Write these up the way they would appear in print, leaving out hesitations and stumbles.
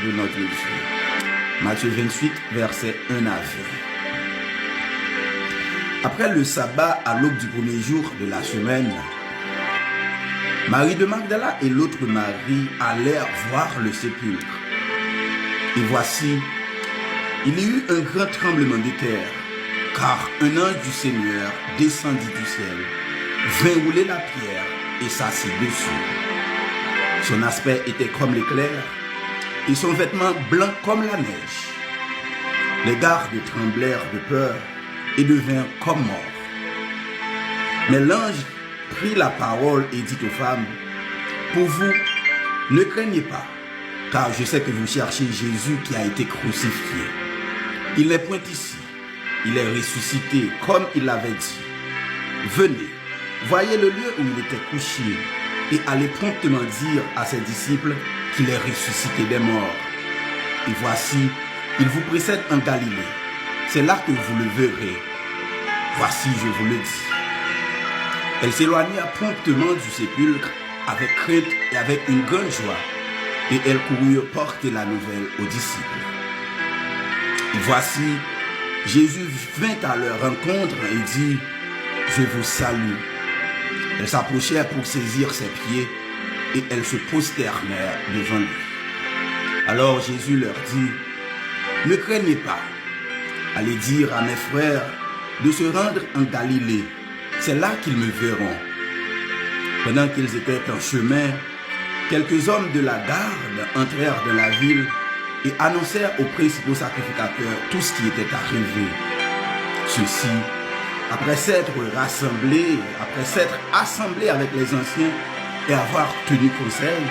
de notre Dieu. Matthieu 28, versets 1 à 20. Après le sabbat, à l'aube du premier jour de la semaine, Marie de Magdala et l'autre Marie allèrent voir le sépulcre. Et voici, il y eut un grand tremblement de terre, car un ange du Seigneur descendit du ciel, vint rouler la pierre et s'assit dessus. Son aspect était comme l'éclair, et son vêtement blanc comme la neige. Les gardes tremblèrent de peur et devinrent comme morts. Mais l'ange prit la parole et dit aux femmes, « Pour vous, ne craignez pas, car je sais que vous cherchez Jésus qui a été crucifié. Il n'est point ici, il est ressuscité comme il l'avait dit. Venez, voyez le lieu où il était couché et allez promptement dire à ses disciples qu'il est ressuscité des morts. Et voici, il vous précède en Galilée. C'est là que vous le verrez. Voici, je vous le dis. » Elle s'éloigna promptement du sépulcre avec crainte et avec une grande joie, et elle courut porter la nouvelle aux disciples. Et voici, Jésus vint à leur rencontre et dit, « Je vous salue. » Elles s'approchèrent pour saisir ses pieds, et elles se prosternèrent devant lui. Alors Jésus leur dit, « Ne craignez pas, allez dire à mes frères de se rendre en Galilée, c'est là qu'ils me verront. » Pendant qu'ils étaient en chemin, quelques hommes de la garde entrèrent dans la ville et annoncèrent aux principaux sacrificateurs tout ce qui était arrivé. Ceux-ci, après s'être assemblés avec les anciens et avoir tenu conseil,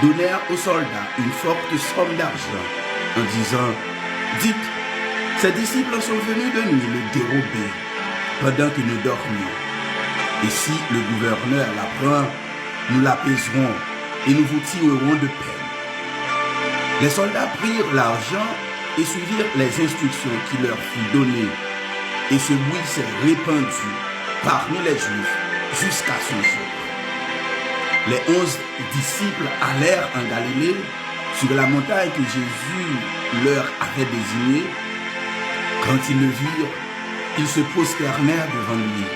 donnèrent aux soldats une forte somme d'argent en disant, « Dites, ces disciples sont venus de nuit le dérober pendant que nous dormions. Et si le gouverneur l'apprend, nous l'apaiserons et nous vous tirerons de peine. » Les soldats prirent l'argent et suivirent les instructions qui leur furent données. Et ce bruit s'est répandu parmi les Juifs jusqu'à son jour. Les 11 disciples allèrent en Galilée, sur la montagne que Jésus leur avait désignée. Quand ils le virent, ils se prosternèrent devant lui.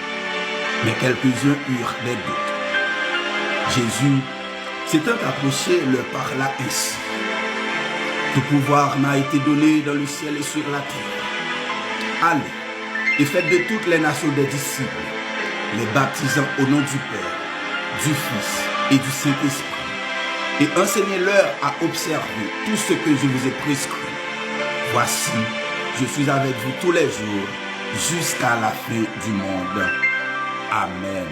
Mais quelques-uns eurent des doutes. Jésus, s'étant approché, leur parla ainsi. « Tout pouvoir m'a été donné dans le ciel et sur la terre. Allez et faites de toutes les nations des disciples, les baptisant au nom du Père, du Fils et du Saint-Esprit, et enseignez-leur à observer tout ce que je vous ai prescrit. Voici, je suis avec vous tous les jours, jusqu'à la fin du monde. » Amen.